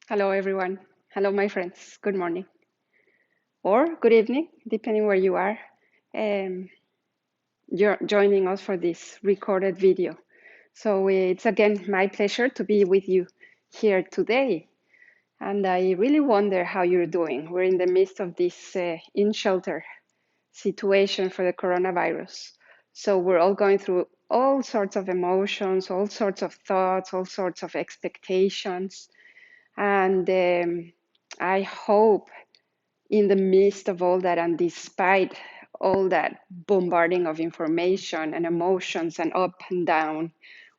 Hello, everyone. Hello, my friends. Good morning or good evening, depending where you are. You're joining us for this recorded video. So it's again my pleasure to be with you here today. And I really wonder how you're doing. We're in the midst of this in-shelter situation for the coronavirus. So we're all going through all sorts of emotions, all sorts of thoughts, all sorts of expectations. And I hope in the midst of all that and despite all that bombarding of information and emotions and up and down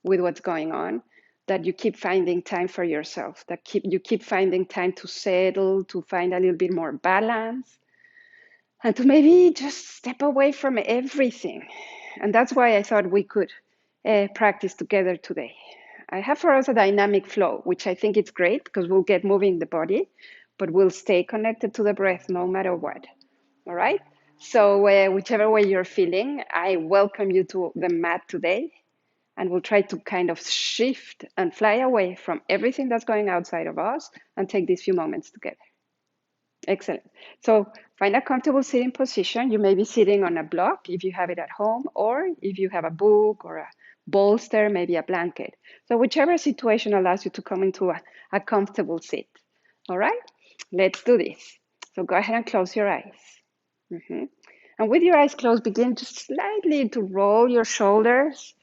with what's going on, that you keep finding time for yourself, that you keep finding time to settle, to find a little bit more balance, and to maybe just step away from everything. And that's why I thought we could practice together today. I have for us a dynamic flow, which I think it's great because we'll get moving the body, but we'll stay connected to the breath no matter what. All right? So, whichever way you're feeling, I welcome you to the mat today. And we'll try to kind of shift and fly away from everything that's going outside of us and take these few moments together. Excellent. So find a comfortable sitting position. You may be sitting on a block if you have it at home, or if you have a book or a bolster, maybe a blanket. So whichever situation allows you to come into a comfortable seat. All right, let's do this. So go ahead and close your eyes. And with your eyes closed, begin just slightly to roll your shoulders,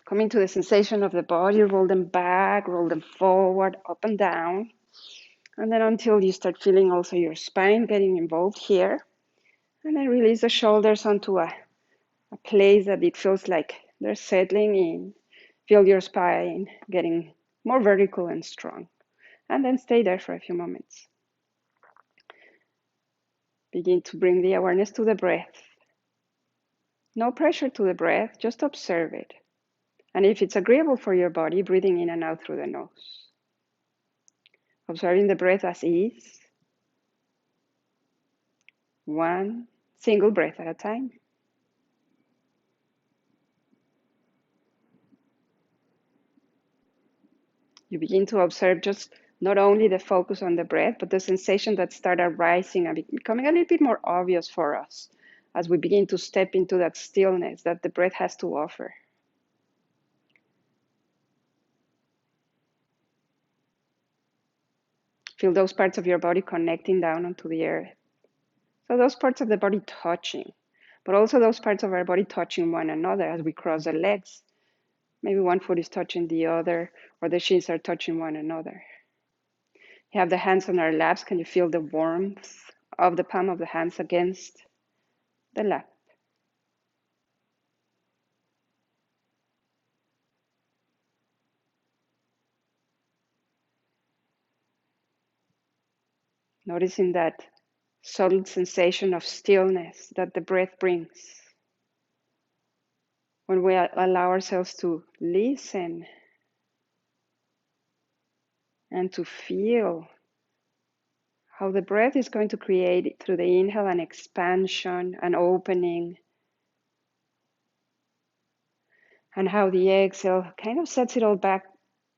coming to the sensation of the body. Roll them back, roll them forward, up and down. And then until you start feeling also your spine getting involved here. And then release the shoulders onto a place that it feels like they're settling in. Feel your spine getting more vertical and strong. And then stay there for a few moments. Begin to bring the awareness to the breath. No pressure to the breath, just observe it. And if it's agreeable for your body, breathing in and out through the nose. Observing the breath as ease. One single breath at a time. You begin to observe just not only the focus on the breath, but the sensation that start arising and becoming a little bit more obvious for us as we begin to step into that stillness that the breath has to offer. Feel those parts of your body connecting down onto the earth. So those parts of the body touching, but also those parts of our body touching one another as we cross the legs. Maybe one foot is touching the other, or the shins are touching one another. You have the hands on our laps. Can you feel the warmth of the palm of the hands against the lap? Noticing that subtle sensation of stillness that the breath brings. When we allow ourselves to listen and to feel how the breath is going to create through the inhale an expansion, an opening, and how the exhale kind of sets it all back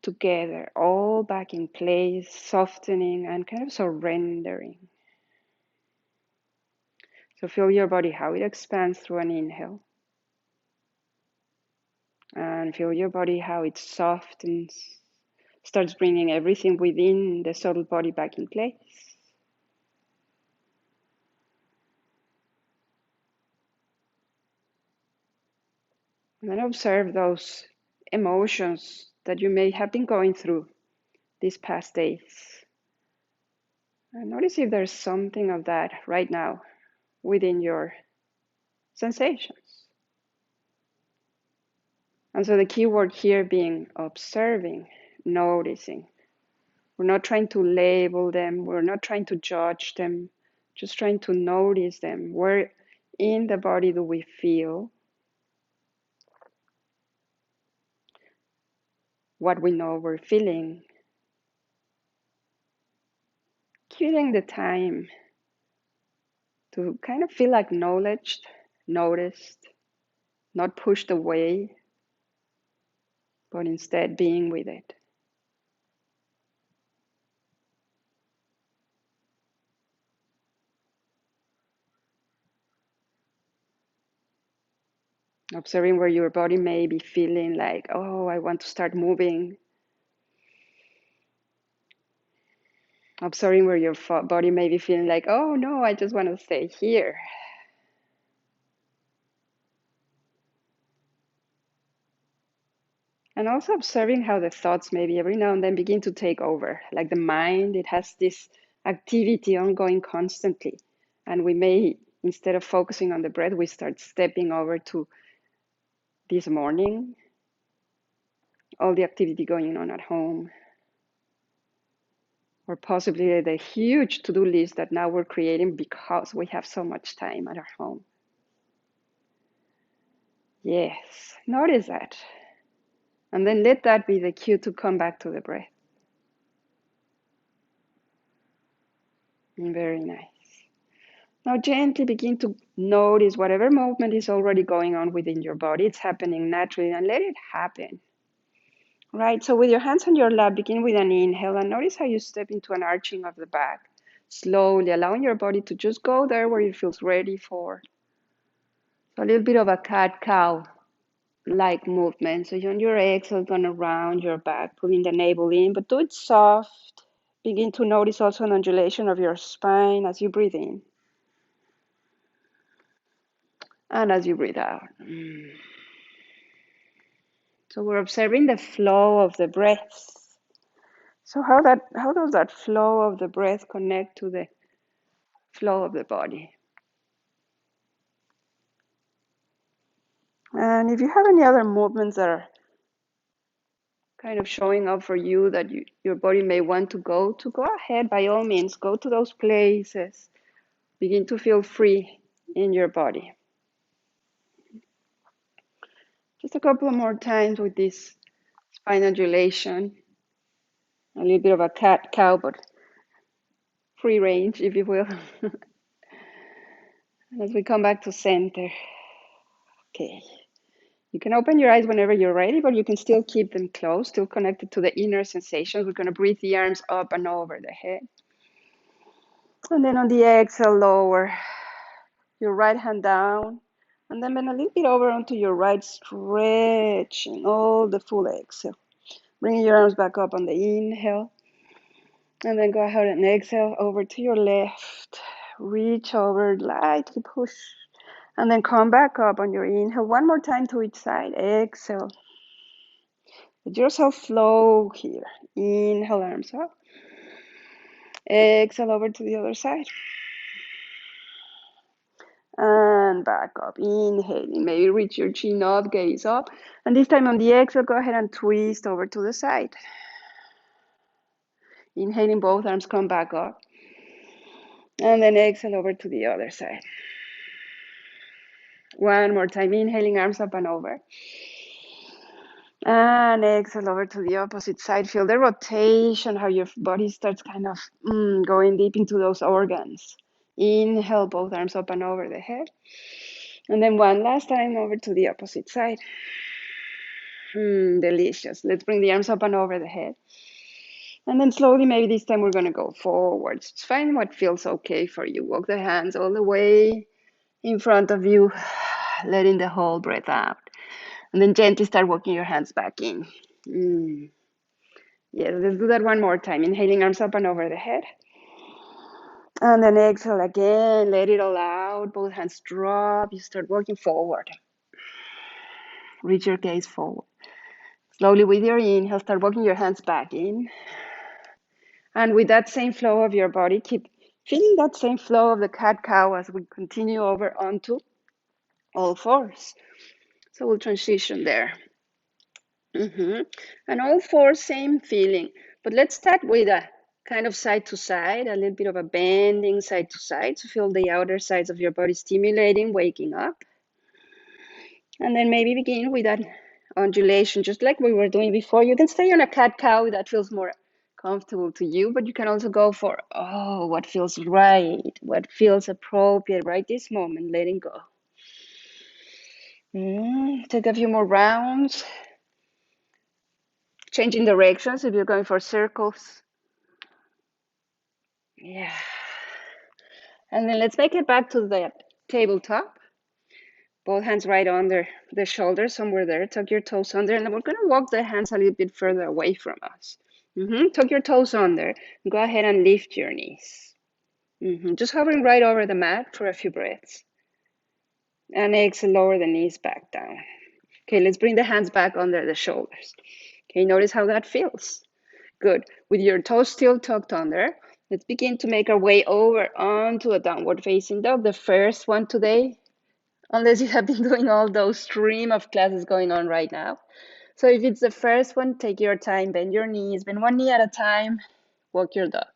together, all back in place, softening and kind of surrendering. So feel your body, how it expands through an inhale. And feel your body, how it softens, starts bringing everything within the subtle body back in place. And then observe those emotions that you may have been going through these past days. And notice if there's something of that right now within your sensations. And so the key word here being observing, noticing. We're not trying to label them, we're not trying to judge them, just trying to notice them. Where in the body do we feel what we know we're feeling? Giving the time to kind of feel acknowledged, noticed, not pushed away, but instead being with it. Observing where your body may be feeling like, oh, I want to start moving. Observing where your body may be feeling like, oh no, I just want to stay here. And also observing how the thoughts maybe every now and then begin to take over. Like the mind, it has this activity ongoing constantly. And we may, instead of focusing on the breath, we start stepping over to this morning, all the activity going on at home, or possibly the huge to-do list that now we're creating because we have so much time at our home. Yes, notice that. And then let that be the cue to come back to the breath. Very nice. Now gently begin to notice whatever movement is already going on within your body. It's happening naturally, and let it happen. Right, so with your hands on your lap, begin with an inhale and notice how you step into an arching of the back. Slowly allowing your body to just go there where it feels ready for. So a little bit of a cat-cow like movement. So on your exhale, gonna round your back, pulling the navel in, but do it soft. Begin to notice also an undulation of your spine as you breathe in. And as you breathe out. So we're observing the flow of the breath. So how does that flow of the breath connect to the flow of the body? And if you have any other movements that are kind of showing up for you that your body may want to go ahead, by all means, go to those places. Begin to feel free in your body. Just a couple more times with this spine undulation. A little bit of a cat-cow, but free range, if you will. As we come back to center. Okay. You can open your eyes whenever you're ready, but you can still keep them closed, still connected to the inner sensations. We're going to breathe the arms up and over the head. And then on the exhale, lower your right hand down. And then bend a little bit over onto your right, stretching all the full exhale. Bringing your arms back up on the inhale. And then go ahead and exhale over to your left. Reach over, lightly push. And then come back up on your inhale. One more time to each side. Exhale. Let yourself flow here. Inhale, arms up. Exhale over to the other side. And back up. Inhaling. Maybe reach your chin up, gaze up. And this time on the exhale, go ahead and twist over to the side. Inhaling, both arms come back up. And then exhale over to the other side. One more time. Inhaling, arms up and over. And exhale over to the opposite side. Feel the rotation, how your body starts kind of going deep into those organs. Inhale, both arms up and over the head. And then one last time over to the opposite side. Delicious. Let's bring the arms up and over the head. And then slowly, maybe this time we're going to go forwards. Just find what feels okay for you. Walk the hands all the way in front of you, letting the whole breath out. And then gently start walking your hands back in. Yes, let's do that one more time. Inhaling, arms up and over the head. And then exhale again, let it all out. Both hands drop. You start walking forward. Reach your gaze forward. Slowly with your inhale, start walking your hands back in. And with that same flow of your body, keep feeling that same flow of the cat-cow as we continue over onto all fours. So we'll transition there. And all fours, same feeling. But let's start with a kind of side to side, a little bit of a bending side to side to feel the outer sides of your body stimulating, waking up. And then maybe begin with that undulation, just like we were doing before. You can stay on a cat-cow if that feels more comfortable to you, but you can also go for, what feels right, what feels appropriate right this moment, letting go. Take a few more rounds. Changing directions if you're going for circles. Yeah. And then let's make it back to the tabletop. Both hands right under the shoulders, somewhere there. Tuck your toes under, and we're gonna walk the hands a little bit further away from us. Tuck your toes under. Go ahead and lift your knees. Just hovering right over the mat for a few breaths. And exhale, lower the knees back down. Okay, let's bring the hands back under the shoulders. Okay, notice how that feels. Good. With your toes still tucked under, let's begin to make our way over onto a downward facing dog. The first one today, unless you have been doing all those stream of classes going on right now. So if it's the first one, take your time, bend your knees, bend one knee at a time, walk your dog.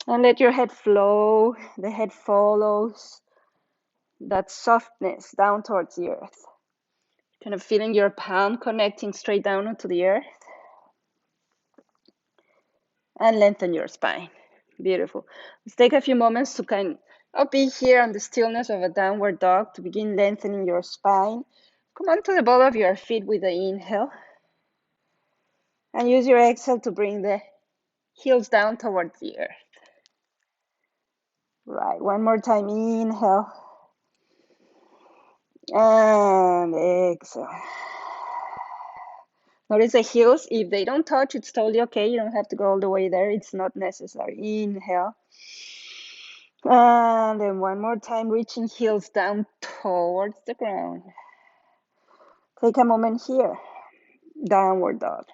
And let your head flow, the head follows that softness down towards the earth. Kind of feeling your palm connecting straight down onto the earth. And lengthen your spine. Beautiful. Let's take a few moments to kind of be here on the stillness of a downward dog to begin lengthening your spine. Come onto the ball of your feet with the inhale. And use your exhale to bring the heels down towards the earth. Right, one more time, inhale. And exhale. Notice the heels, if they don't touch, it's totally okay. You don't have to go all the way there. It's not necessary. Inhale. And then one more time, reaching heels down towards the ground. Take a moment here, downward dog.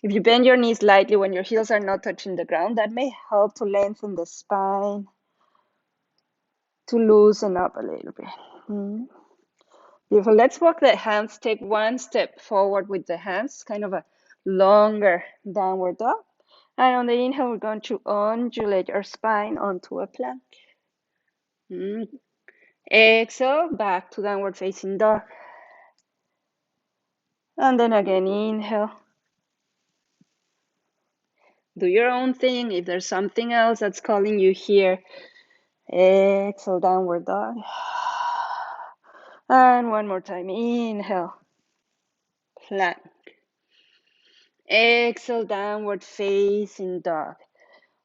If you bend your knees slightly when your heels are not touching the ground, that may help to lengthen the spine, to loosen up a little bit. Beautiful. Let's walk the hands. Take one step forward with the hands, kind of a longer downward dog. And on the inhale, we're going to undulate our spine onto a plank. Exhale, back to downward facing dog. And then again, inhale. Do your own thing. If there's something else that's calling you here, exhale, downward dog. And one more time, inhale, plank. Exhale, downward facing dog.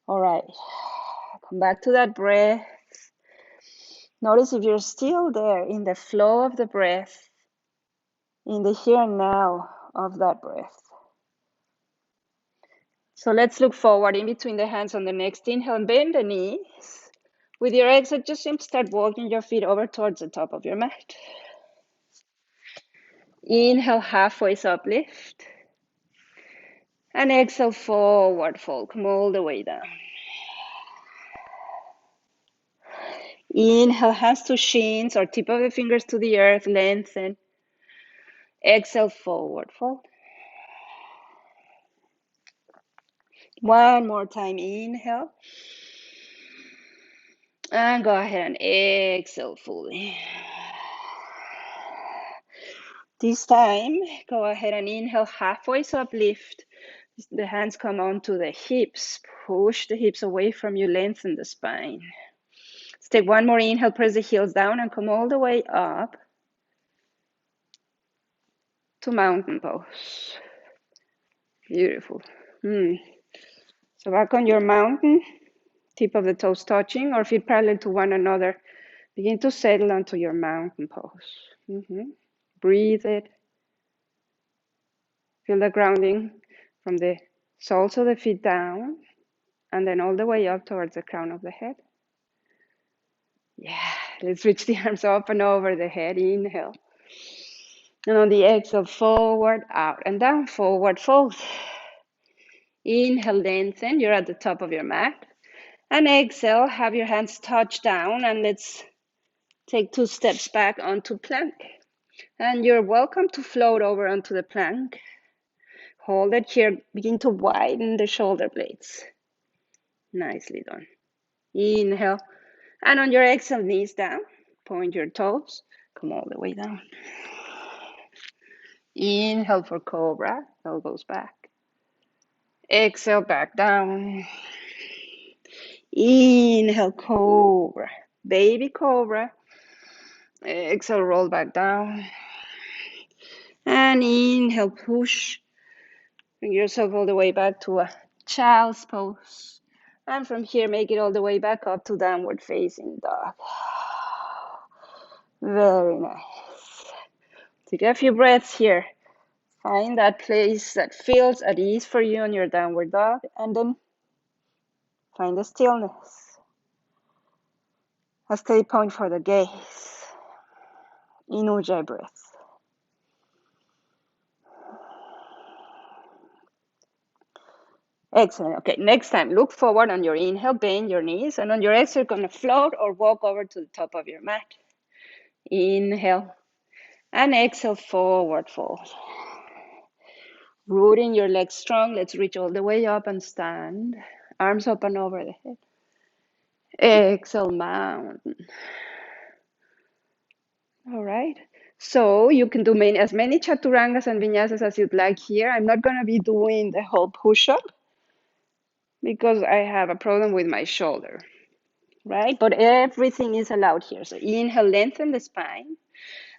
All right, come back to that breath. Notice if you're still there in the flow of the breath, in the here and now of that breath. So let's look forward in between the hands on the next inhale and bend the knees. With your exhale, just start walking your feet over towards the top of your mat. Inhale, halfway uplift. And exhale, forward fold. Come all the way down. Inhale, hands to shins or tip of the fingers to the earth, lengthen. Exhale, forward fold. One more time, inhale. And go ahead and exhale fully. This time, go ahead and inhale, halfway uplift. The hands come onto the hips. Push the hips away from you, lengthen the spine. Let's take one more inhale, press the heels down and come all the way up to mountain pose. Beautiful. So back on your mountain, tip of the toes touching or feet parallel to one another. Begin to settle onto your mountain pose. Breathe it. Feel the grounding from the soles of the feet down and then all the way up towards the crown of the head. Yeah, let's reach the arms up and over the head. Inhale. And on the exhale, forward, out, and down, forward, fold. Inhale, lengthen. You're at the top of your mat. And exhale, have your hands touch down, and let's take 2 steps back onto plank. And you're welcome to float over onto the plank. Hold it here. Begin to widen the shoulder blades. Nicely done. Inhale. And on your exhale, knees down. Point your toes. Come all the way down. Inhale for cobra. Elbows back. Exhale, back down. Inhale, cobra. Baby cobra. Exhale, roll back down. And inhale, push. Bring yourself all the way back to a child's pose. And from here, make it all the way back up to downward facing dog. Very nice. Take a few breaths here. Find that place that feels at ease for you in your downward dog, and then find the stillness. A steady point for the gaze. In Ujjayi breath. Excellent. Okay, next time, look forward on your inhale, bend your knees, and on your exhale, you're going to float or walk over to the top of your mat. Inhale, and exhale, forward fold. Rooting your legs strong, let's reach all the way up and stand. Arms open over the head. Exhale, mountain. All right. So you can do as many chaturangas and vinyasas as you'd like here. I'm not going to be doing the whole push-up because I have a problem with my shoulder, right? But everything is allowed here. So inhale, lengthen the spine.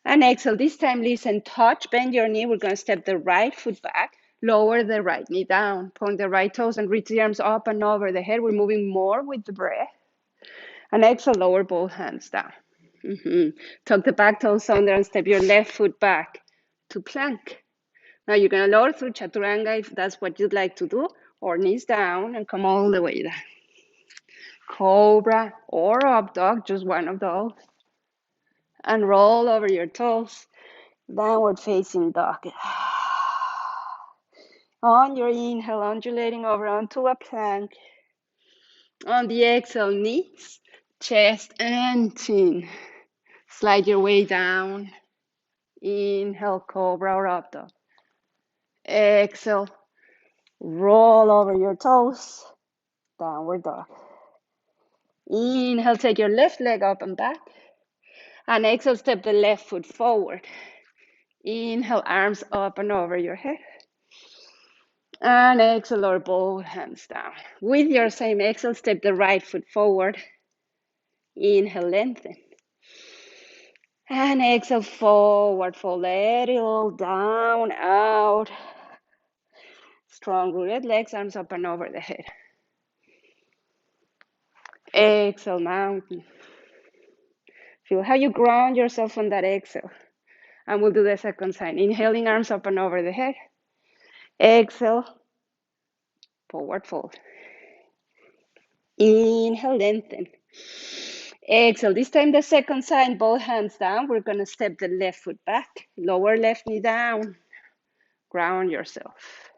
And exhale, this time listen, touch, bend your knee. We're going to step the right foot back, lower the right knee down, point the right toes and reach the arms up and over the head. We're moving more with the breath. And exhale, lower both hands down. Tuck the back toes under and step your left foot back to plank. Now you're going to lower through chaturanga if that's what you'd like to do, or knees down and come all the way down. Cobra or up dog, just one of those. And roll over your toes, downward facing dog. On your inhale, undulating over onto a plank. On the exhale, knees, chest, and chin. Slide your way down. Inhale, cobra or up dog. Exhale, roll over your toes, downward dog. Inhale, take your left leg up and back. And exhale, step the left foot forward. Inhale, arms up and over your head. And exhale, lower both hands down. With your same exhale, step the right foot forward. Inhale, lengthen. And exhale, forward fold. Let it all down, out. Strong rooted legs, arms up and over the head. Exhale, mountain. Feel how you ground yourself on that exhale. And we'll do the second side. Inhaling, arms up and over the head. Exhale, forward fold. Inhale, lengthen. Exhale. This time the second side, both hands down. We're going to step the left foot back. Lower left knee down. Ground yourself.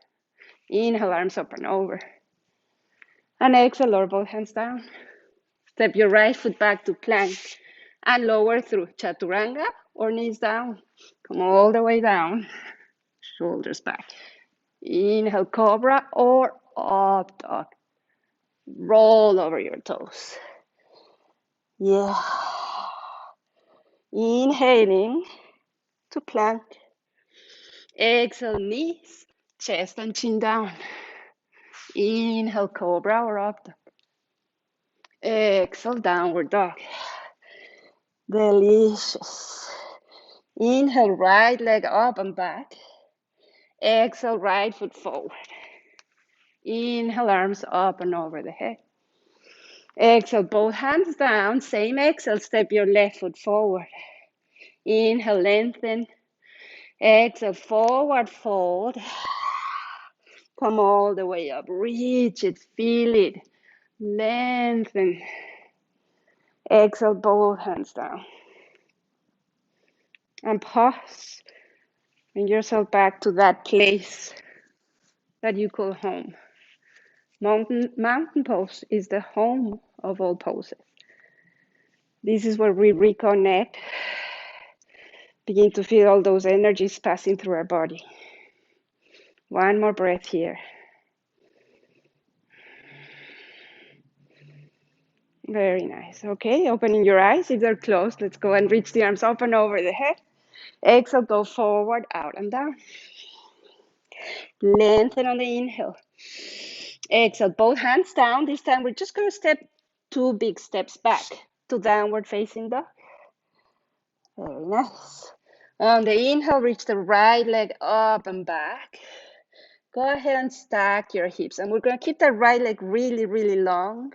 Inhale, arms up and over. And exhale, lower both hands down. Step your right foot back to plank. And lower through chaturanga or knees down. Come all the way down. Shoulders back. Inhale, cobra or up dog. Roll over your toes. Yeah. Inhaling to plank. Exhale, knees, chest and chin down. Inhale, cobra or up dog. Exhale, downward dog. Delicious. Inhale, right leg up and back. Exhale, right foot forward. Inhale, arms up and over the head. Exhale, both hands down. Same exhale, step your left foot forward. Inhale, lengthen. Exhale, forward fold. Come all the way up. Reach it, feel it. Lengthen. Exhale, both hands down. And pause. Bring yourself back to that place that you call home. Mountain pose is the home of all poses. This is where we reconnect. Begin to feel all those energies passing through our body. One more breath here. Very nice. Okay, opening your eyes. If they're closed, let's go and reach the arms up and over the head. Exhale, go forward, out and down. Lengthen on the inhale. Exhale, both hands down. This time we're just going to step 2 big steps back to downward facing dog. Very nice. On the inhale, reach the right leg up and back. Go ahead and stack your hips. And we're going to keep that right leg really, really long.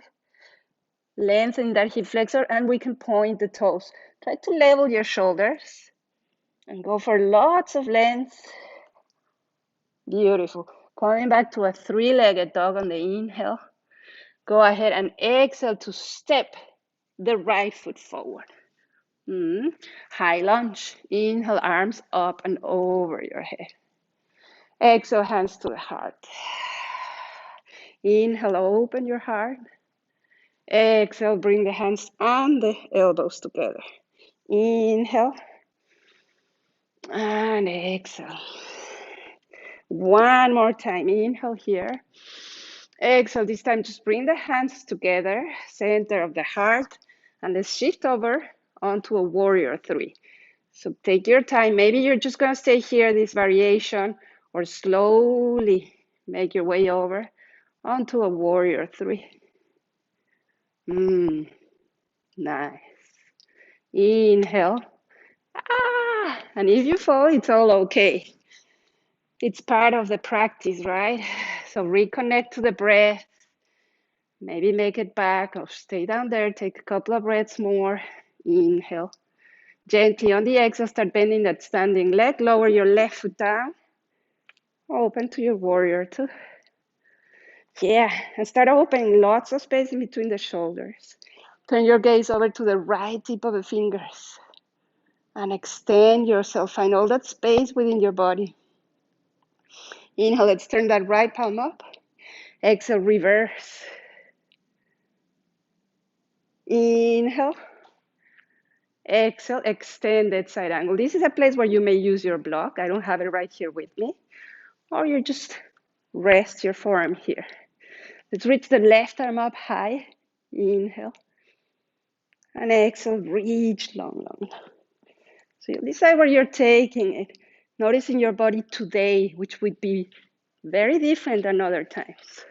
Lengthen that hip flexor, and we can point the toes Try to level your shoulders and go for lots of length. Beautiful. Coming back to a three-legged dog on the inhale. Go ahead and exhale to step the right foot forward. High lunge. Inhale, arms up and over your head. Exhale, hands to the heart. Inhale, open your heart. Exhale, bring the hands and the elbows together. Inhale and exhale. One more time. Inhale here. Exhale, this time just bring the hands together, center of the heart, and let's shift over onto a warrior three. So take your time. Maybe you're just going to stay here, this variation, or slowly make your way over onto a warrior three. Nice. Inhale. And if you fall, it's all okay. It's part of the practice, right? So reconnect to the breath. Maybe make it back or stay down there. Take a couple of breaths more. Inhale. Gently on the exhale, start bending that standing leg. Lower your left foot down. Open to your warrior two. Yeah, and start opening lots of space in between the shoulders. Turn your gaze over to the right tip of the fingers and extend yourself. Find all that space within your body. Inhale, let's turn that right palm up. Exhale, reverse. Inhale. Exhale, extended side angle. This is a place where you may use your block. I don't have it right here with me. Or you just rest your forearm here. Let's reach the left arm up high. Inhale. And exhale, reach long, long. So you decide where you're taking it. Noticing your body today, which would be very different than other times.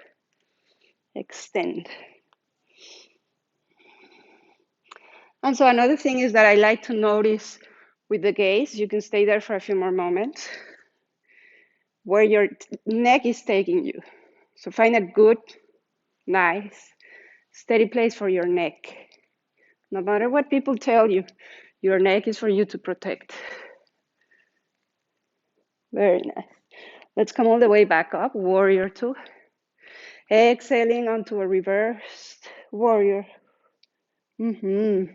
Extend. And so another thing is that I like to notice with the gaze, you can stay there for a few more moments, where your neck is taking you. So find a good, nice, steady place for your neck. No matter what people tell you, your neck is for you to protect. Very nice. Let's come all the way back up, warrior two. Exhaling onto a reversed warrior. Inhale.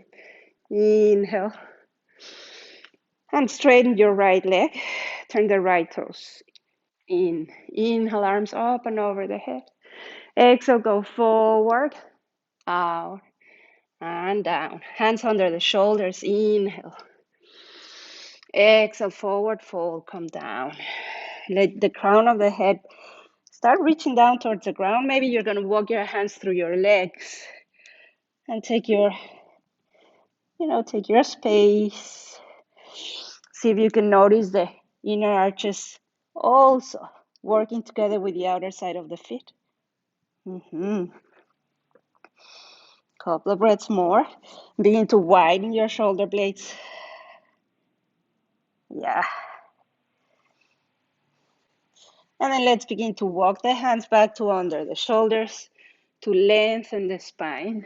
And straighten your right leg. Turn the right toes in. Inhale, arms up and over the head. Exhale, go forward, out, and down. Hands under the shoulders. Inhale. Exhale, forward fold, come down. Let the crown of the head start reaching down towards the ground. Maybe you're going to walk your hands through your legs and take your space. See if you can notice the inner arches also working together with the outer side of the feet. Couple of breaths more. Begin to widen your shoulder blades. Yeah. And then let's begin to walk the hands back to under the shoulders to lengthen the spine.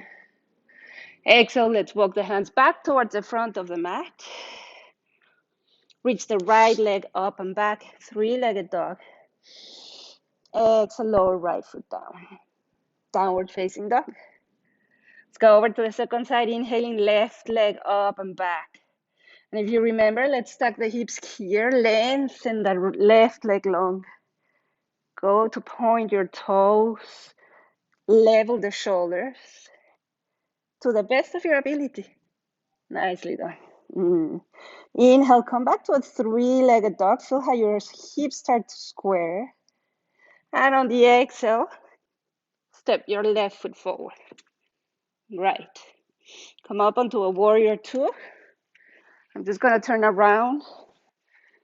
Exhale, let's walk the hands back towards the front of the mat. Reach the right leg up and back, three-legged dog. Exhale, lower right foot down. Downward facing dog. Let's go over to the second side, inhaling left leg up and back. And if you remember, let's stack the hips here, lengthen the left leg long. Go to point your toes, level the shoulders to the best of your ability. Nicely done. Inhale, come back to a three-legged dog. Feel how your hips start to square. And on the exhale, step your left foot forward. Right. Come up onto a warrior two. I'm just going to turn around.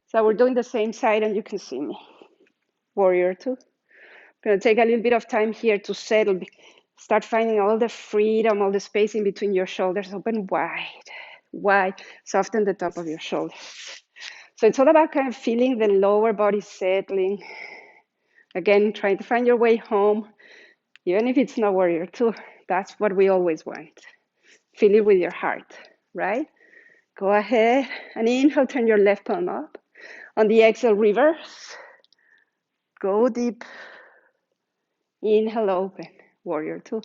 So we're doing the same side and you can see me. Warrior two. I'm going to take a little bit of time here to settle. Start finding all the freedom, all the space in between your shoulders. Open wide. Soften the top of your shoulders. So it's all about kind of feeling the lower body settling. Again, trying to find your way home, even if it's not warrior two. That's what we always want. Feel it with your heart, right? Go ahead and inhale, turn your left palm up. On the exhale, reverse. Go deep. Inhale, open. Warrior two.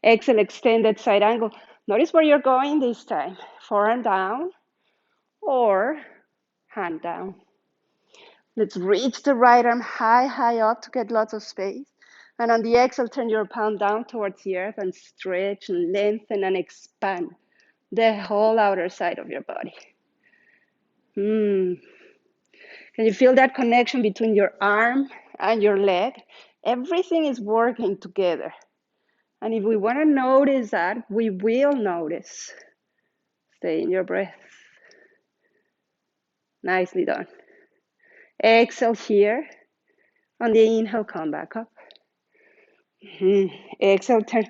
Exhale, extended side angle. Notice where you're going this time. Forearm down or hand down. Let's reach the right arm high, high up to get lots of space. And on the exhale, turn your palm down towards the earth and stretch and lengthen and expand the whole outer side of your body. Can you feel that connection between your arm and your leg? Everything is working together. And if we want to notice that, we will notice. Stay in your breath. Nicely done. Exhale here. On the inhale, come back up. Exhale, turn.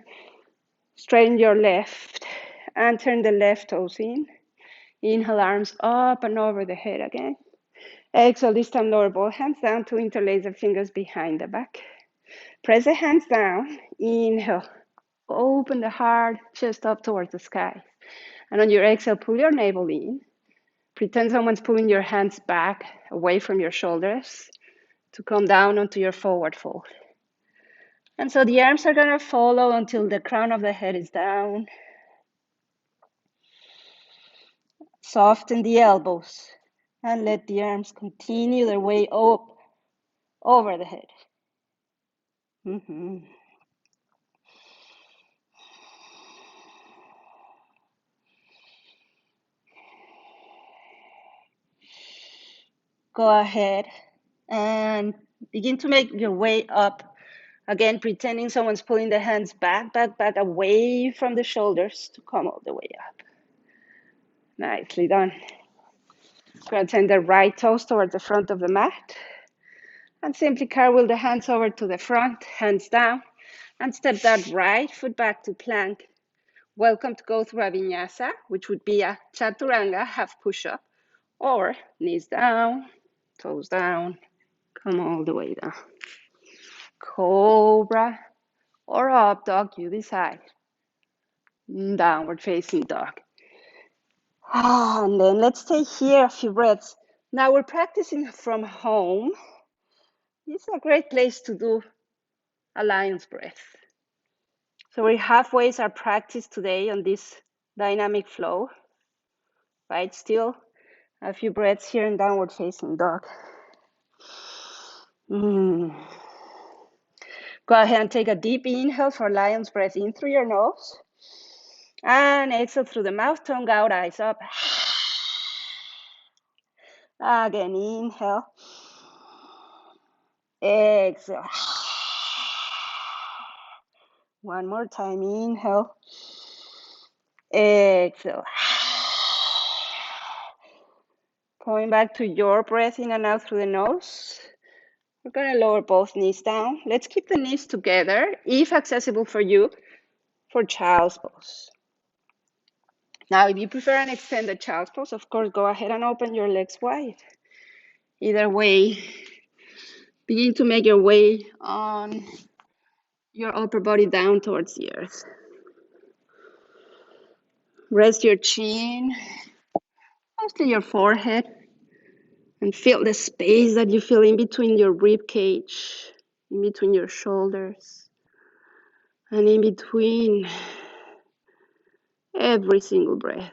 Straighten your left and turn the left toes in. Inhale, arms up and over the head again. Exhale, this time lower both hands down to interlace the fingers behind the back. Press the hands down. Inhale. Open the heart, chest up towards the sky. And on your exhale, pull your navel in. Pretend someone's pulling your hands back away from your shoulders to come down onto your forward fold. And so the arms are going to follow until the crown of the head is down. Soften the elbows and let the arms continue their way up over the head. Go ahead and begin to make your way up. Again, pretending someone's pulling the hands back away from the shoulders to come all the way up. Nicely done. Go ahead, turn the right toes towards the front of the mat. And simply cartwheel the hands over to the front, hands down, and step that right foot back to plank. Welcome to go through a vinyasa, which would be a chaturanga, half push-up, or knees down, toes down, come all the way down. Cobra or up dog, you decide. Downward facing dog. And then let's stay here a few breaths. Now we're practicing from home. This is a great place to do a lion's breath. So we're halfway our practice today on this dynamic flow, right? Still a few breaths here in downward facing dog. Go ahead and take a deep inhale for lion's breath in through your nose. And exhale through the mouth, tongue out, eyes up. Again, inhale. Exhale. One more time, inhale. Exhale. Coming back to your breath in and out through the nose. We're going to lower both knees down. Let's keep the knees together, if accessible for you, for child's pose. Now, if you prefer an extended child's pose, of course, go ahead and open your legs wide. Either way, begin to make your way on your upper body down towards the earth. Rest your chin, mostly your forehead, and feel the space that you feel in between your rib cage, in between your shoulders, and in between every single breath.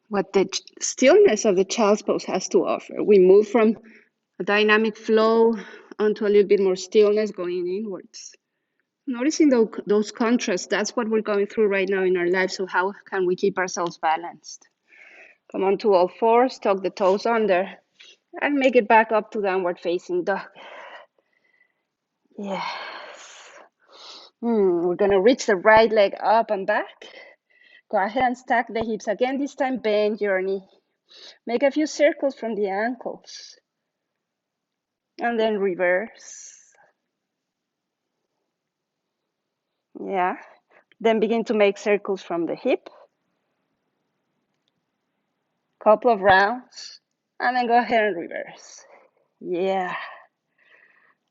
What the stillness of the child's pose has to offer. We move from a dynamic flow onto a little bit more stillness, going inwards. Noticing those contrasts, that's what we're going through right now in our lives. So how can we keep ourselves balanced? Come on to all fours, tuck the toes under, and make it back up to downward facing dog. Yes. We're gonna reach the right leg up and back. Go ahead and stack the hips again. This time bend your knee. Make a few circles from the ankles. And then reverse. Yeah. Then begin to make circles from the hip. Couple of rounds. And then go ahead and reverse. Yeah.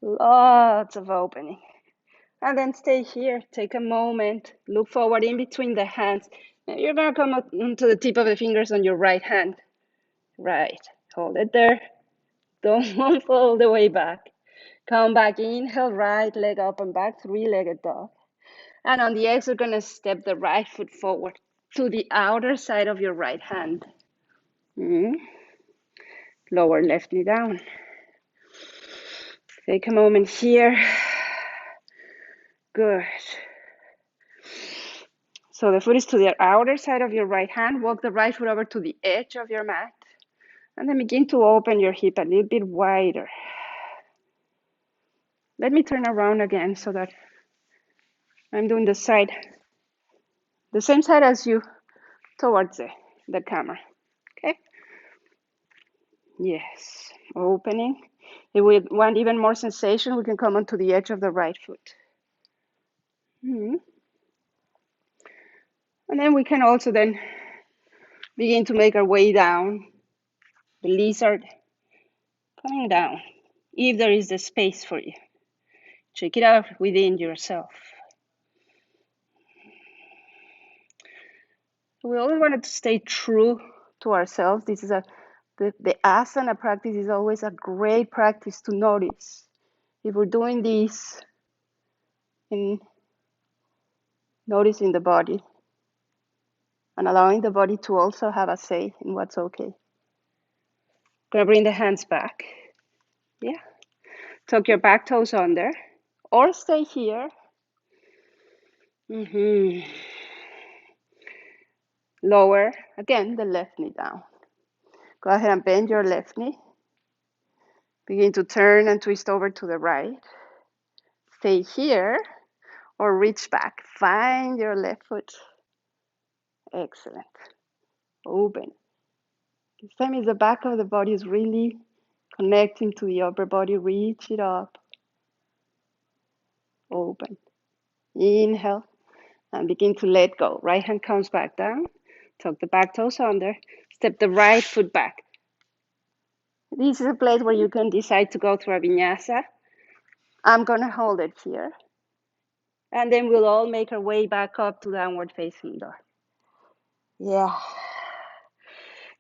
Lots of opening. And then stay here. Take a moment. Look forward in between the hands. And you're going to come up onto the tip of the fingers on your right hand. Right. Hold it there. Don't fall all the way back. Come back. Inhale, right leg up and back, three-legged dog. And on the exhale, you're going to step the right foot forward to the outer side of your right hand. Lower left knee down. Take a moment here. Good. So the foot is to the outer side of your right hand. Walk the right foot over to the edge of your mat. And then begin to open your hip a little bit wider. Let me turn around again so that I'm doing the same side as you, towards the camera. Okay? Yes. Opening. If we want even more sensation, we can come onto the edge of the right foot. And then we can also then begin to make our way down. The lizard coming down, if there is the space for you. Check it out within yourself. We always wanted to stay true to ourselves. This is the asana practice is always a great practice to notice. If we're doing this in noticing the body and allowing the body to also have a say in what's okay. Gonna bring the hands back. Yeah. Tuck your back toes under or stay here. Lower, again, the left knee down. Go ahead and bend your left knee. Begin to turn and twist over to the right. Stay here or reach back. Find your left foot. Excellent. Open. This time is the back of the body is really connecting to the upper body. Reach it up. Open. Inhale and begin to let go. Right hand comes back down. Tuck the back toes under. Step the right foot back. This is a place where you can decide to go through a vinyasa. I'm going to hold it here. And then we'll all make our way back up to downward facing dog. Yeah.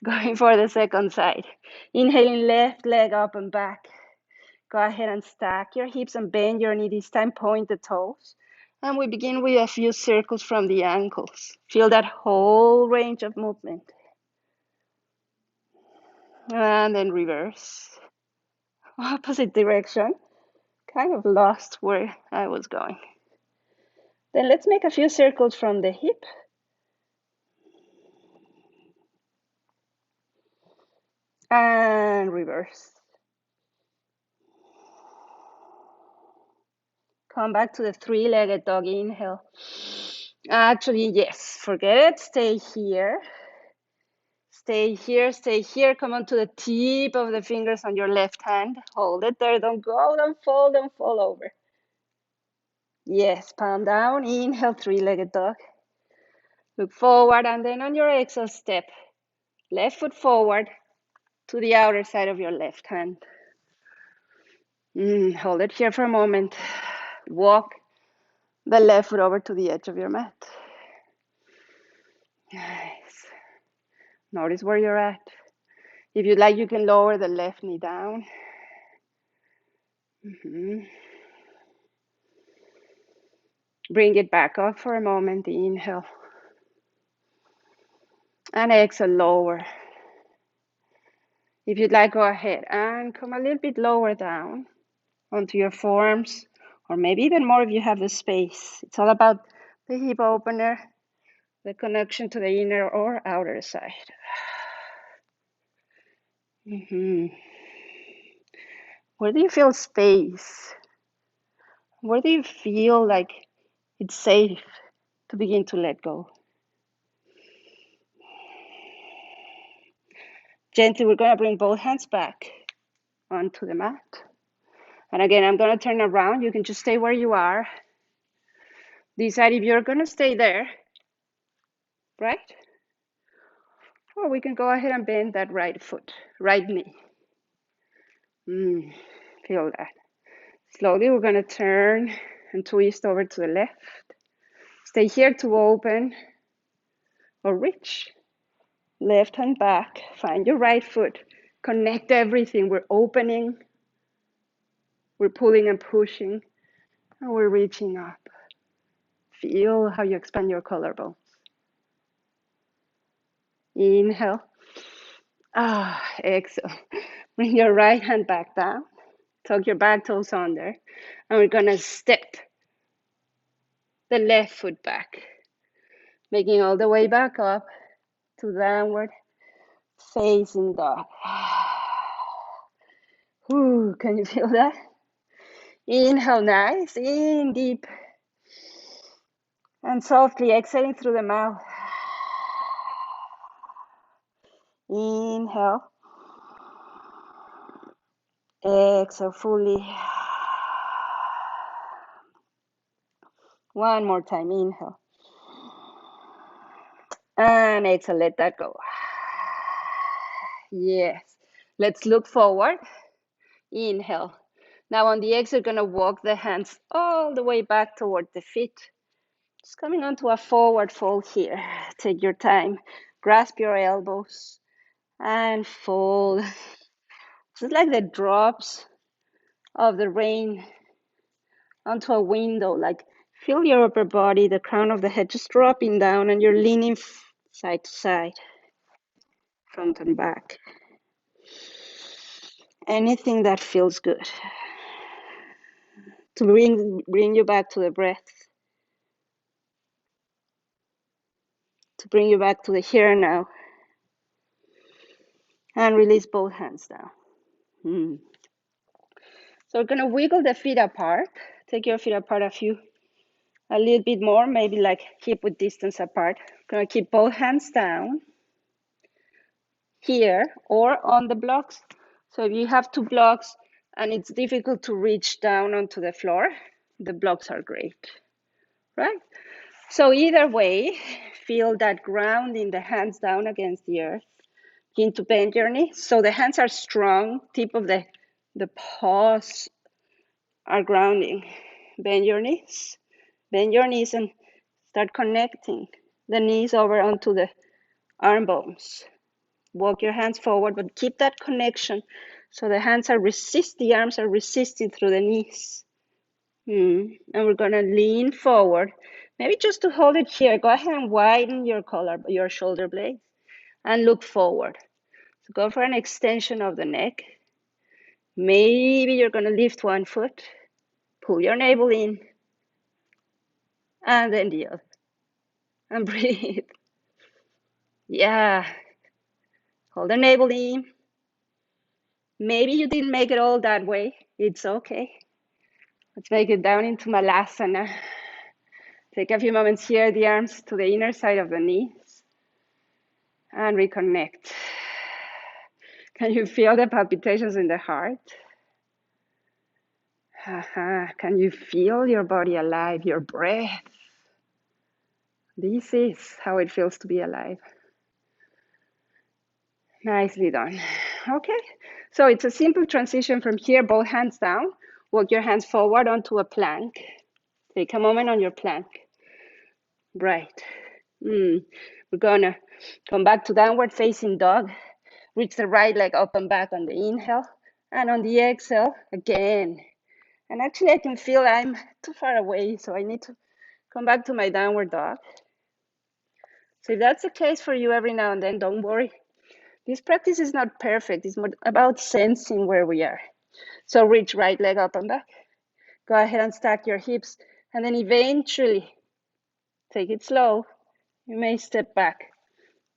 Going for the second side. Inhaling left leg up and back. Go ahead and stack your hips and bend your knee. This time point the toes. And we begin with a few circles from the ankles. Feel that whole range of movement. And then reverse. Opposite direction. Kind of lost where I was going. Then let's make a few circles from the hip. And reverse. Come back to the three-legged dog. Inhale. Actually, yes, forget it. Stay here. Stay here, stay here. Come on to the tip of the fingers on your left hand. Hold it there. Don't go, don't fall over. Yes, palm down. Inhale, three-legged dog. Look forward, and then on your exhale, step left foot forward to the outer side of your left hand. Hold it here for a moment. Walk the left foot over to the edge of your mat. Nice. Notice where you're at. If you'd like, you can lower the left knee down. Bring it back up for a moment. Inhale. And exhale, lower. If you'd like, go ahead and come a little bit lower down onto your forearms, or maybe even more if you have the space. It's all about the hip opener, the connection to the inner or outer side. Where do you feel space? Where do you feel like it's safe to begin to let go? Gently, we're going to bring both hands back onto the mat. And again, I'm going to turn around. You can just stay where you are. Decide if you're going to stay there, right? Or we can go ahead and bend that right foot, right knee. Feel that. Slowly, we're going to turn and twist over to the left. Stay here to open or reach. Left hand back, find your right foot. Connect everything. We're opening, we're pulling and pushing, and we're reaching up. Feel how you expand your collarbones. Inhale. Exhale. Bring your right hand back down. Tuck your back toes under. And we're going to step the left foot back. Making all the way back up to downward facing dog. Ooh, can you feel that? Inhale, nice. In deep. And softly exhaling through the mouth. Inhale. Exhale fully. One more time. Inhale. And exhale, let that go. Yes. Let's look forward. Inhale. Now on the exhale, you're going to walk the hands all the way back toward the feet. Just coming onto a forward fold here. Take your time. Grasp your elbows and fold. Just like the drops of the rain onto a window. Like feel your upper body, the crown of the head just dropping down, and you're leaning side to side, front and back. Anything that feels good to bring you back to the breath, to bring you back to the here and now, and release both hands down. So we're gonna wiggle the feet apart. Take your feet apart a little bit more, maybe like hip width distance apart. Gonna keep both hands down here or on the blocks. So if you have two blocks and it's difficult to reach down onto the floor, the blocks are great, right? So either way, feel that grounding, the hands down against the earth. Begin to bend your knees. So the hands are strong, tip of the paws are grounding. Bend your knees and start connecting the knees over onto the arm bones. Walk your hands forward, but keep that connection. So the arms are resisting through the knees. And we're gonna lean forward. Maybe just to hold it here, go ahead and widen your shoulder blades and look forward. So go for an extension of the neck. Maybe you're gonna lift one foot, pull your navel in, and then the other. And breathe. Yeah. Hold the navel in. Maybe you didn't make it all that way. It's okay. Let's make it down into malasana. Take a few moments here, the arms to the inner side of the knees. And reconnect. Can you feel the palpitations in the heart? Can you feel your body alive, your breath? This is how it feels to be alive. Nicely done. Okay, so it's a simple transition from here, both hands down. Walk your hands forward onto a plank. Take a moment on your plank. Right. We're gonna come back to downward facing dog. Reach the right leg up and back on the inhale. And on the exhale, again. And actually I can feel I'm too far away, so I need to come back to my downward dog. So if that's the case for you every now and then, don't worry. This practice is not perfect. It's more about sensing where we are. So reach right leg up and back. Go ahead and stack your hips. And then eventually, take it slow. You may step back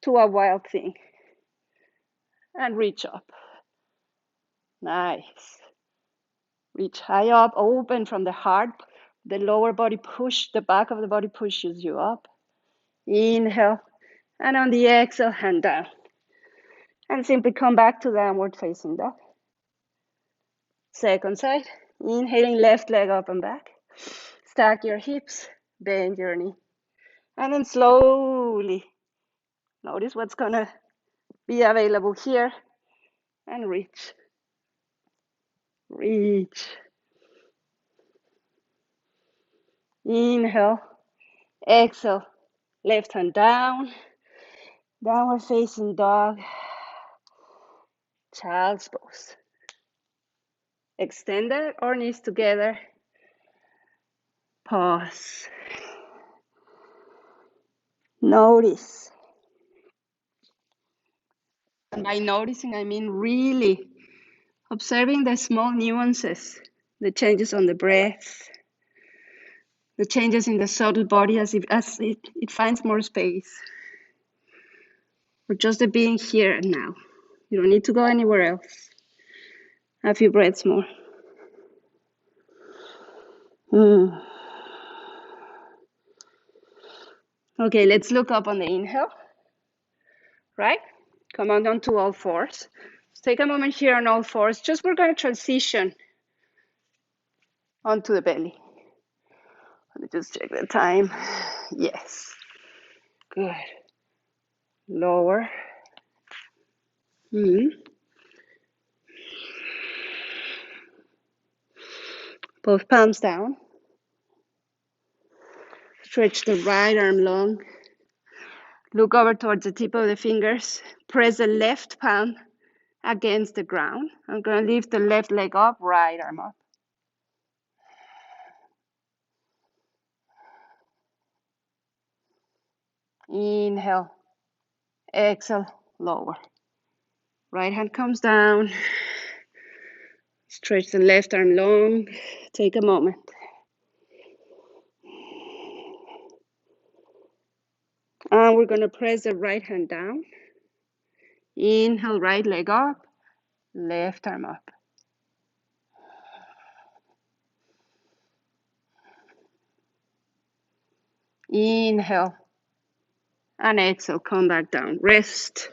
to a wild thing. And reach up. Nice. Reach high up, open from the heart. The lower body the back of the body pushes you up. Inhale. And on the exhale, hand down. And simply come back to downward facing dog. Second side. Inhaling, left leg up and back. Stack your hips, bend your knee. And then slowly notice what's gonna be available here. And reach. Reach. Inhale, exhale, left hand down, downward facing dog, child's pose. Extended or knees together, pause. Notice. And by noticing, I mean really observing the small nuances, the changes on the breath, the changes in the subtle body as it finds more space. Or just the being here and now. You don't need to go anywhere else. A few breaths more. Okay, let's look up on the inhale. Right? Come on down to all fours. Let's take a moment here on all fours. Just we're going to transition onto the belly. Let me just check the time. Yes. Good. Lower. Both palms down. Stretch the right arm long. Look over towards the tip of the fingers. Press the left palm against the ground. I'm going to lift the left leg up, right arm up. Inhale. Exhale. Lower. Right hand comes down. Stretch the left arm long. Take a moment. And we're going to press the right hand down. Inhale, right leg up. Left arm up. Inhale. And exhale, come back down. Rest.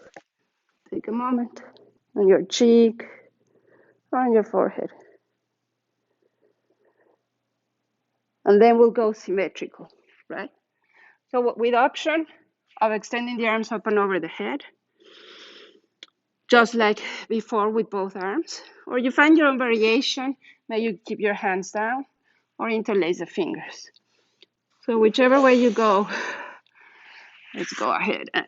Take a moment. On your cheek, on your forehead. And then we'll go symmetrical, right? So with option of extending the arms up and over the head, just like before with both arms. Or you find your own variation, may you keep your hands down or interlace the fingers. So whichever way you go, let's go ahead and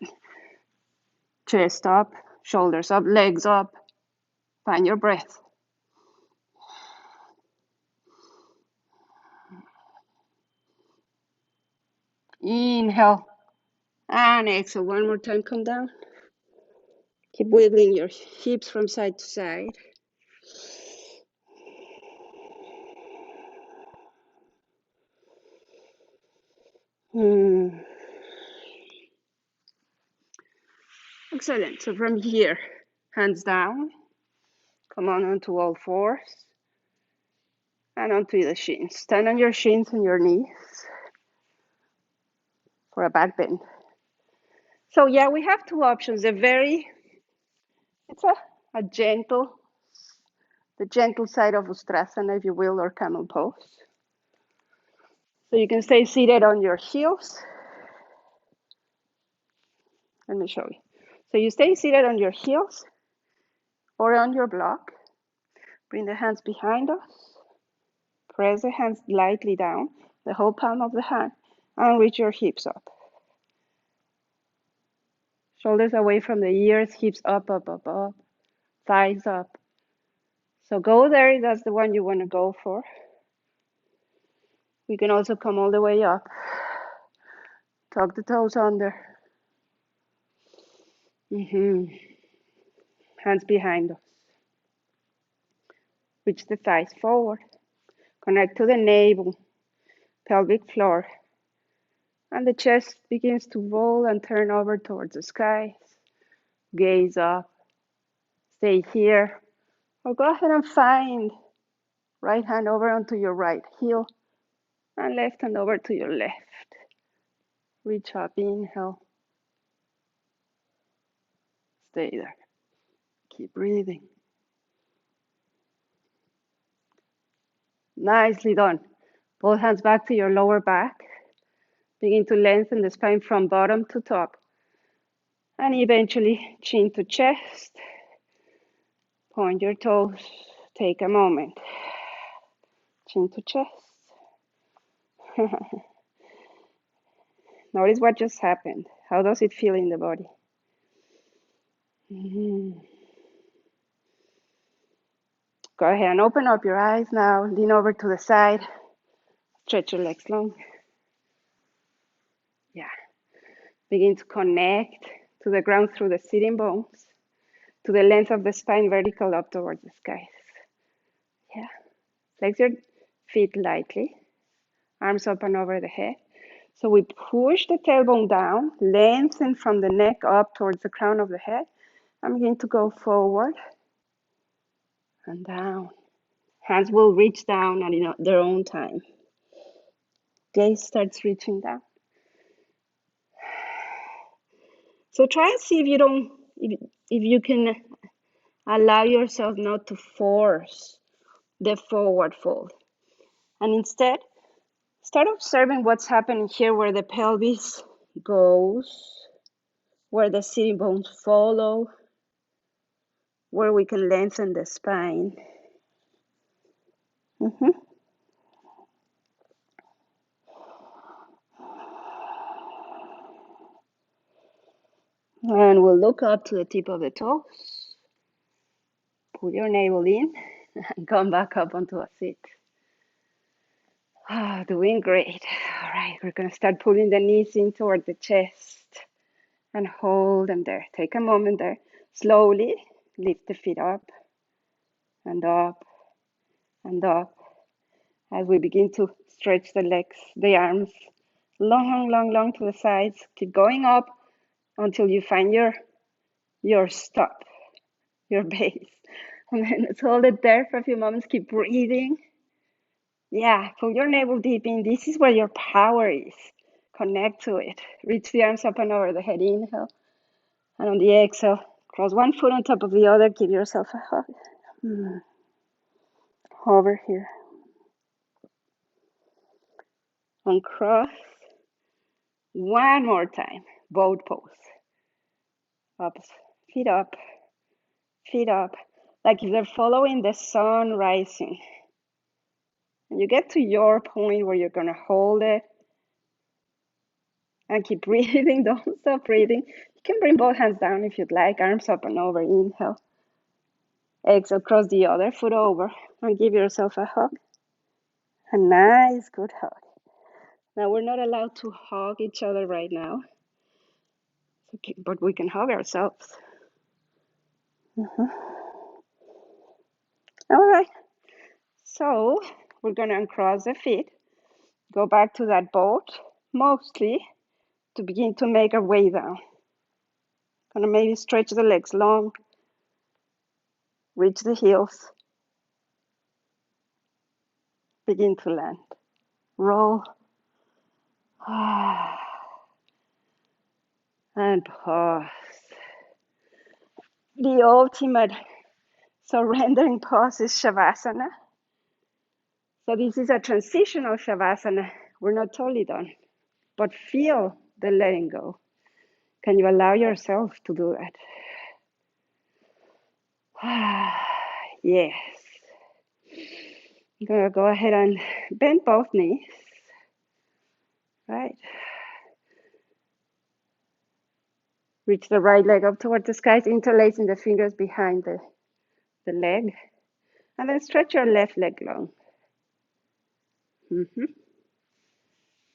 chest up, shoulders up, legs up. Find your breath. Inhale and exhale. One more time, come down. Keep wiggling your hips from side to side. Excellent. So from here, hands down. Come on onto all fours. And onto the shins. Stand on your shins and your knees for a back bend. So yeah, we have two options. It's a gentle, the gentle side of Ustrasana, if you will, or camel pose. So you can stay seated on your heels. Let me show you. So you stay seated on your heels or on your block. Bring the hands behind us. Press the hands lightly down, the whole palm of the hand, and reach your hips up. Shoulders away from the ears, hips up, up, up, up, thighs up. So go there if that's the one you want to go for. You can also come all the way up. Tuck the toes under. Hands behind us. Reach the thighs forward. Connect to the navel, pelvic floor. And the chest begins to roll and turn over towards the skies. Gaze up. Stay here. Or go ahead and find right hand over onto your right heel and left hand over to your left. Reach up, inhale. Stay there. Keep breathing. Nicely done. Both hands back to your lower back. Begin to lengthen the spine from bottom to top. And eventually chin to chest. Point your toes. Take a moment. Chin to chest. Notice what just happened. How does it feel in the body? Mm-hmm. Go ahead and open up your eyes now. Lean over to the side. Stretch your legs long. Yeah. Begin to connect to the ground through the sitting bones, to the length of the spine, vertical up towards the skies. Yeah. Flex your feet lightly. Arms up and over the head. So we push the tailbone down, lengthen from the neck up towards the crown of the head. I'm going to go forward and down. Hands will reach down at their own time. Gaze starts reaching down. So try and see if you can allow yourself not to force the forward fold. And instead, start observing what's happening here where the pelvis goes, where the sitting bones follow, where we can lengthen the spine. Mm-hmm. And we'll look up to the tip of the toes. Pull your navel in and come back up onto a sit. Doing great. All right, we're going to start pulling the knees in toward the chest and hold them there. Take a moment there. Slowly lift the feet up and up and up as we begin to stretch the legs, the arms, long, long, long to the sides. Keep going up until you find your stop, your base. And then let's hold it there for a few moments. Keep breathing. Yeah, pull your navel deep in. This is where your power is. Connect to it. Reach the arms up and over the head. Inhale. And on the exhale, cross one foot on top of the other. Give yourself a hug. Over here. Uncross. One more time. Boat pose. Up. Feet up. Feet up. Like if they're following the sun rising. And you get to your point where you're going to hold it. And keep breathing. Don't stop breathing. You can bring both hands down if you'd like. Arms up and over. Inhale. Exhale. Cross the other foot over. And give yourself a hug. A nice, good hug. Now, we're not allowed to hug each other right now, but we can hug ourselves. All right. So we're going to uncross the feet, go back to that boat, mostly to begin to make our way down. Going to maybe stretch the legs long, reach the heels, begin to land. Roll. And pause. The ultimate surrendering pause is Shavasana. So this is a transitional Shavasana. We're not totally done, but feel the letting go. Can you allow yourself to do that? Yes. I'm going to go ahead and bend both knees. Right. Reach the right leg up towards the skies, interlacing the fingers behind the leg. And then stretch your left leg long.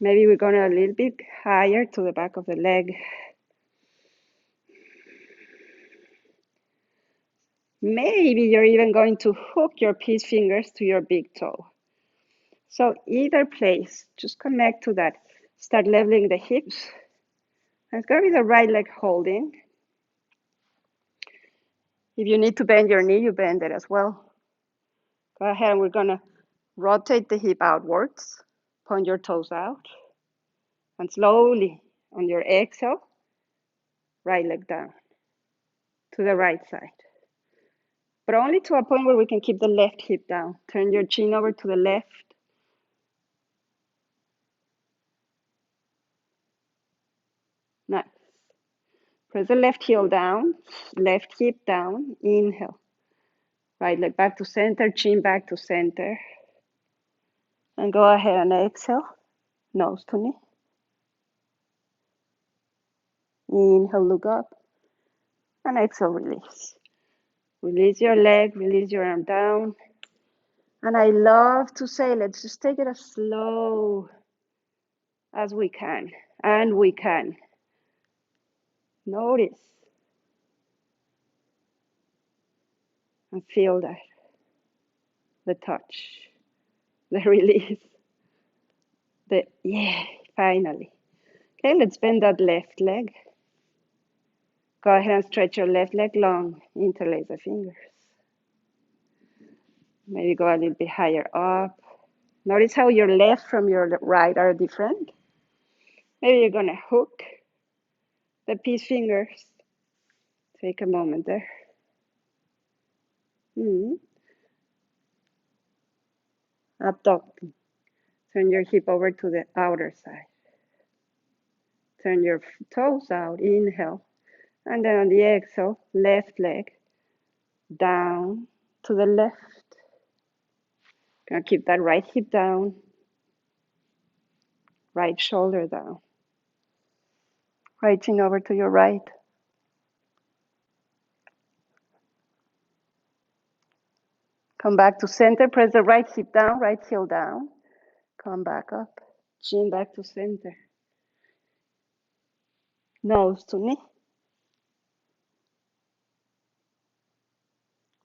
Maybe we're going a little bit higher to the back of the leg. Maybe you're even going to hook your peace fingers to your big toe. So either place, just connect to that. Start leveling the hips. And it's going to be the right leg holding. If you need to bend your knee, you bend it as well. Go ahead, and we're going to rotate the hip outwards. Point your toes out. And slowly, on your exhale, right leg down to the right side. But only to a point where we can keep the left hip down. Turn your chin over to the left. Nice. Press the left heel down, left hip down. Inhale. Right leg back to center, chin back to center. And go ahead and exhale. Nose to knee. Inhale, look up. And exhale, release. Release your leg, release your arm down. And I love to say, let's just take it as slow as we can. And we can. Notice and feel that. The touch, the release, the yeah, finally. Okay, let's bend that left leg. Go ahead and stretch your left leg long. Interlace the fingers. Maybe go a little bit higher up. Notice how your left from your right are different. Maybe you're gonna hook the peace fingers. Take a moment there. Abduct. Turn your hip over to the outer side. Turn your toes out. Inhale. And then on the exhale, left leg down to the left. Gonna keep that right hip down. Right shoulder down. Right chin over to your right. Come back to center. Press the right hip down, right heel down. Come back up. Chin back to center. Nose to knee.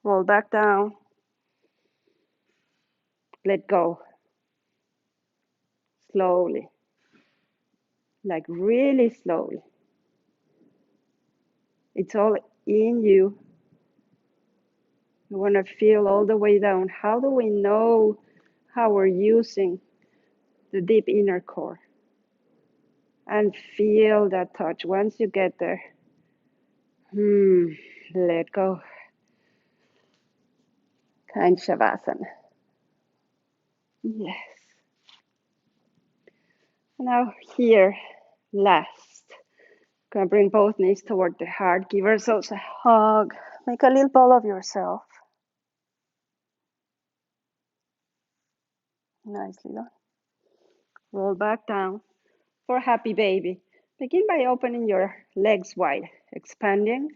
Roll back down. Let go. Slowly. Like really slowly. It's all in you. You want to feel all the way down. How do we know how we're using the deep inner core? And feel that touch. Once you get there, let go. Kind savasana. Yes. Now here, last. Gonna bring both knees toward the heart. Give ourselves a hug. Make a little ball of yourself. Nicely done. Roll back down for happy baby. Begin by opening your legs wide, expanding,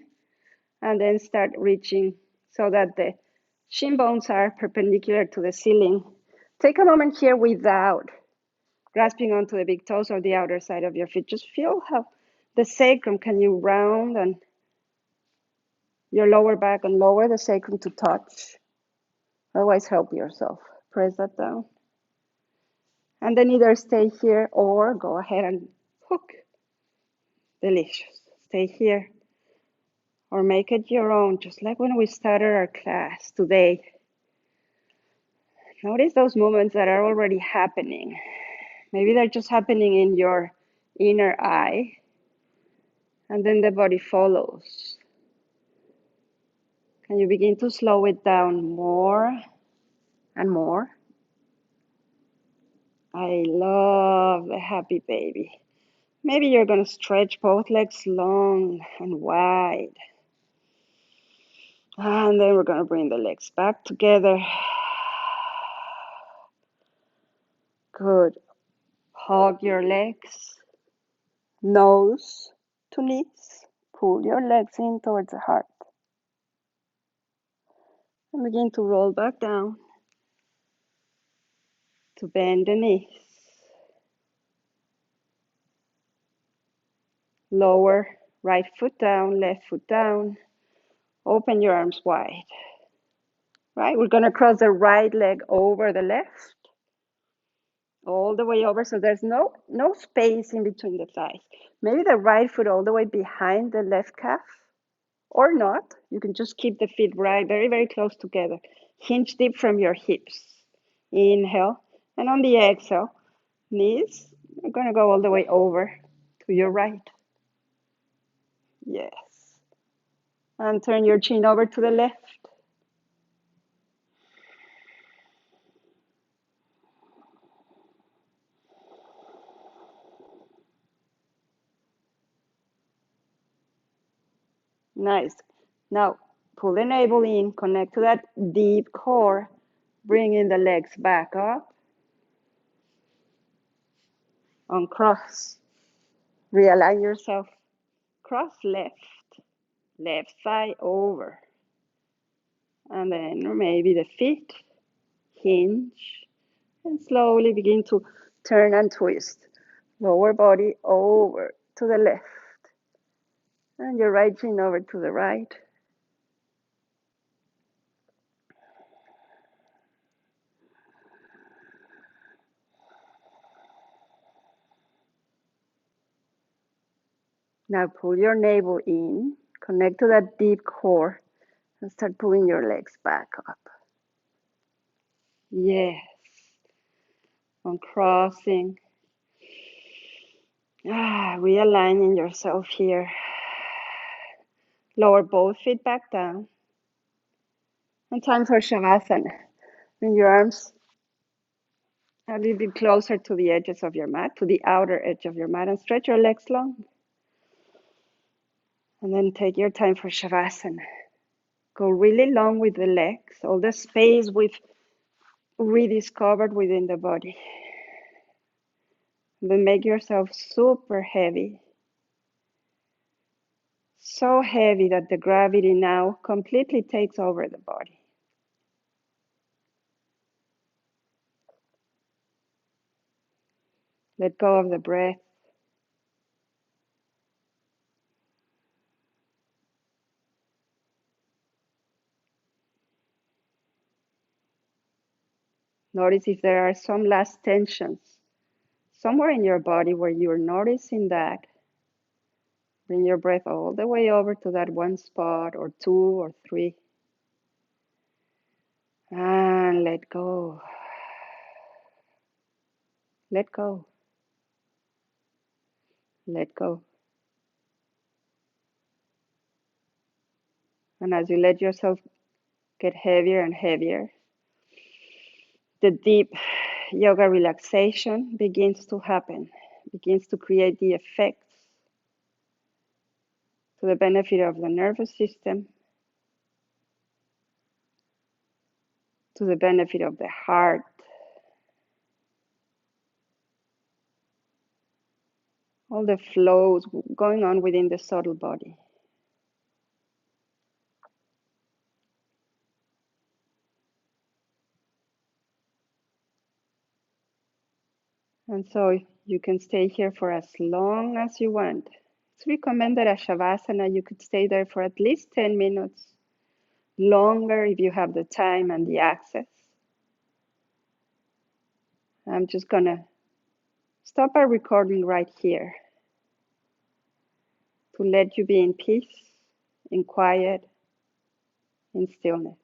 and then start reaching so that the shin bones are perpendicular to the ceiling. Take a moment here without grasping onto the big toes or the outer side of your feet. Just feel how the sacrum, can you round and your lower back and lower the sacrum to touch? Otherwise, help yourself. Press that down. And then either stay here or go ahead and hook. Delicious. Stay here or make it your own, just like when we started our class today. Notice those movements that are already happening. Maybe they're just happening in your inner eye, and then the body follows. Can you begin to slow it down more and more? I love the happy baby. Maybe you're going to stretch both legs long and wide. And then we're going to bring the legs back together. Good. Hug your legs. Nose to knees. Pull your legs in towards the heart. And begin to roll back down. To bend the knees. Lower right foot down, left foot down. Open your arms wide. Right, we're going to cross the right leg over the left. All the way over, so there's no space in between the thighs. Maybe the right foot all the way behind the left calf, or not. You can just keep the feet right, very, very close together. Hinge deep from your hips. Inhale, and on the exhale, knees are going to go all the way over to your right. Yes. And turn your chin over to the left. Nice. Now, pull the navel in, connect to that deep core, bring in the legs back up. On cross, realign yourself. Cross left, left thigh over. And then maybe the feet, hinge, and slowly begin to turn and twist. Lower body over to the left. And your right chin over to the right. Now pull your navel in, connect to that deep core, and start pulling your legs back up. Yes. On crossing. Realigning yourself here. Lower both feet back down. And time for Shavasana. Bring your arms a little bit closer to the edges of your mat, to the outer edge of your mat, and stretch your legs long. And then take your time for Shavasana. Go really long with the legs, all the space we've rediscovered within the body. Then make yourself super heavy. So heavy that the gravity now completely takes over the body. Let go of the breath. Notice if there are some last tensions somewhere in your body where you're noticing that. Bring your breath all the way over to that one spot, or two or three. And let go. Let go. Let go. And as you let yourself get heavier and heavier, the deep yoga relaxation begins to happen, begins to create the effects to the benefit of the nervous system, to the benefit of the heart, all the flows going on within the subtle body. And so you can stay here for as long as you want. It's recommended at Shavasana you could stay there for at least 10 minutes, longer if you have the time and the access. I'm just gonna stop our recording right here to let you be in peace, in quiet, in stillness.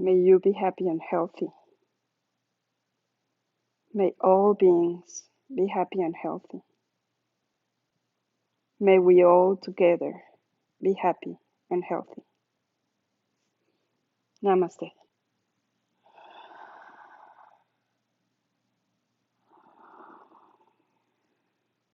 May you be happy and healthy. May all beings be happy and healthy. May we all together be happy and healthy. Namaste.